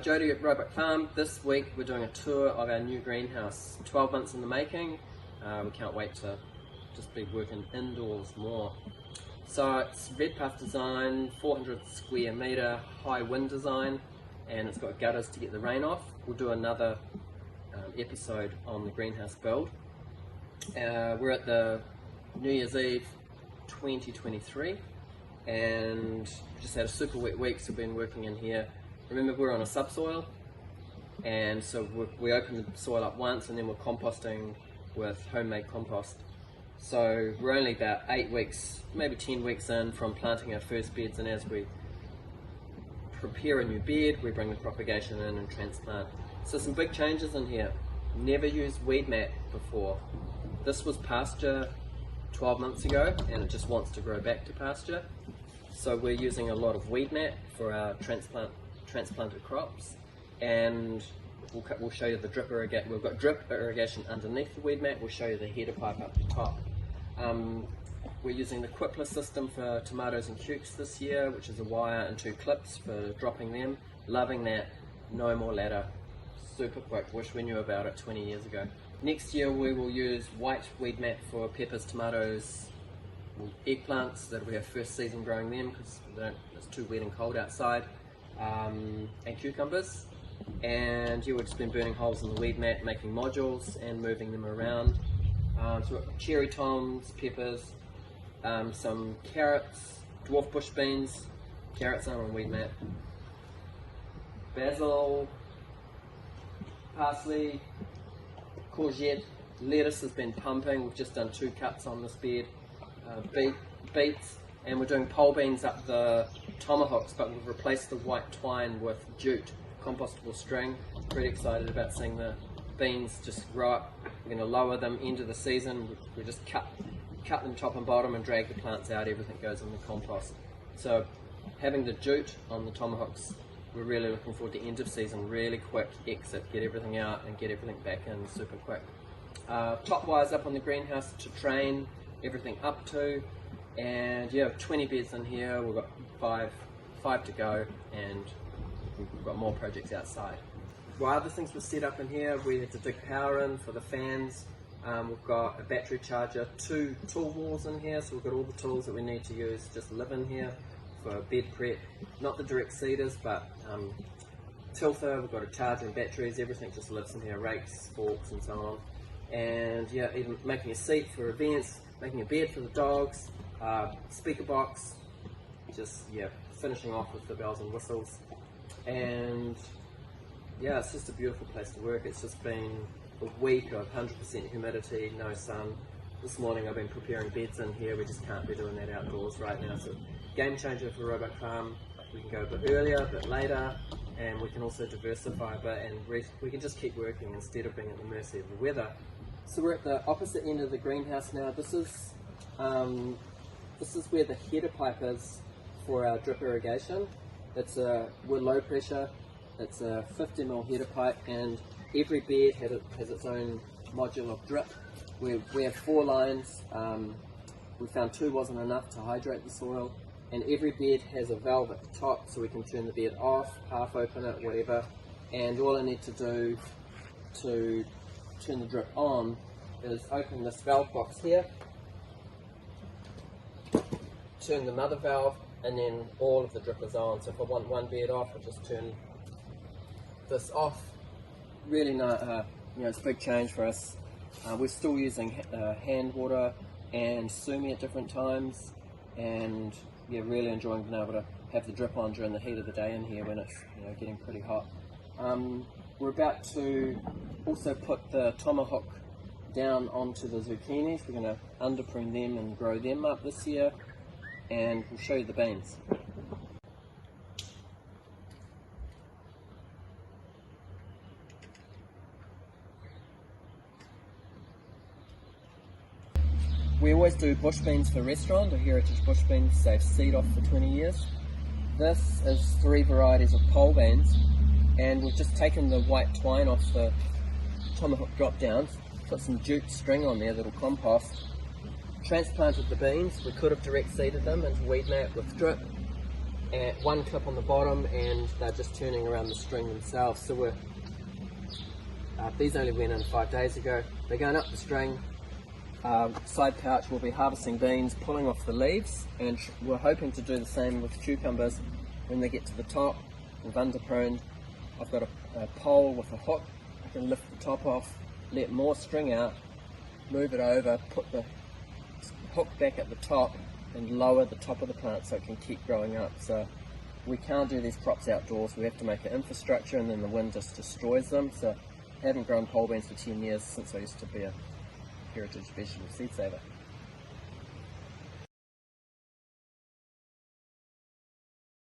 Jody at Roebuck Farm. This week we're doing a tour of our new greenhouse. 12 months in the making. We can't wait to just be working indoors more. So it's Redpath design, 400 square metre high wind design, and it's got gutters to get the rain off. We'll do another episode on the greenhouse build. We're at the New Year's Eve 2023 and we just had a super wet week, so we've been working in here. Remember, we're on a subsoil, and so we opened the soil up once and then we're composting with homemade compost. So we're only about 8 weeks, maybe 10 weeks in from planting our first beds, and as we prepare a new bed, we bring the propagation in and transplant. So some big changes in here. Never used weed mat before. This was pasture 12 months ago and it just wants to grow back to pasture. So we're using a lot of weed mat for our transplanted crops, and we'll show you the drip irrigation. We've got drip irrigation underneath the weed mat. We'll show you the header pipe up the top. We're using the Quippler system for tomatoes and cukes this year, which is a wire and 2 clips for dropping them. Loving that. No more ladder. Super quick. Wish we knew about it 20 years ago. Next year we will use white weed mat for peppers, tomatoes, eggplants. That'll be our first season growing them because it's too wet and cold outside. And cucumbers, and we've just been burning holes in the weed mat, making modules and moving them around. So we've got cherry toms, peppers, some carrots, dwarf bush beans. Carrots aren't on weed mat. Basil, parsley, courgette, lettuce has been pumping. We've just done 2 cuts on this bed. Beets, and we're doing pole beans up the tomahawks, but we've replaced the white twine with jute, compostable string. Pretty excited about seeing the beans just grow up. We're going to lower them into the season. We just cut them top and bottom and drag the plants out. Everything goes in the compost. So having the jute on the tomahawks, we're really looking forward to end of season, really quick exit, get everything out and get everything back in super quick. Top wires up on the greenhouse to train everything up to. And 20 beds in here. We've got five to go, and we've got more projects outside. While other things were set up in here, we had to dig power in for the fans. We've got a battery charger, 2 tool walls in here, so we've got all the tools that we need to use just live in here for bed prep. Not the direct seeders, but tilther. We've got a charger and batteries. Everything just lives in here, rakes, forks and so on. And even making a seat for events, making a bed for the dogs. Speaker box, just finishing off with the bells and whistles, and it's just a beautiful place to work. It's just been a week of 100% humidity, no sun. This morning I've been preparing beds in here. We just can't be doing that outdoors right now, so game changer for Roebuck Farm. We can go a bit earlier, a bit later, and we can also diversify a bit, and we can just keep working instead of being at the mercy of the weather. So we're at the opposite end of the greenhouse now. This is where the header pipe is for our drip irrigation. We're low pressure. It's a 50mm header pipe, and every bed has its own module of drip. We have 4 lines. We found 2 wasn't enough to hydrate the soil, and every bed has a valve at the top, so we can turn the bed off, half open it, whatever. And all I need to do to turn the drip on is open this valve box here, turn the mother valve, and then all of the drip is on. So if I want one bed off, I just turn this off. Really nice, it's a big change for us. We're still using hand water and sumi at different times, and really enjoying being able to have the drip on during the heat of the day in here when it's getting pretty hot. We're about to also put the tomahawk down onto the zucchinis. We're going to underprune them and grow them up this year, and we'll show you the beans. We always do bush beans for restaurant, or heritage bush beans, save seed off for 20 years. This is 3 varieties of pole beans, and we've just taken the white twine off the tomahawk drop downs, put some jute string on there that'll compost, transplanted the beans. We could have direct seeded them into weed mat with drip, and one clip on the bottom, and they're just turning around the string themselves. So these only went in 5 days ago. They're going up the string. Side pouch will be harvesting beans, pulling off the leaves, and we're hoping to do the same with cucumbers when they get to the top. We've underpruned. I've got a pole with a hook. I can lift the top off, let more string out, move it over, put the hook back at the top and lower the top of the plant so it can keep growing up. So we can't do these crops outdoors. We have to make an infrastructure, and then the wind just destroys them. So I haven't grown pole beans for 10 years since I used to be a heritage vegetable seed saver.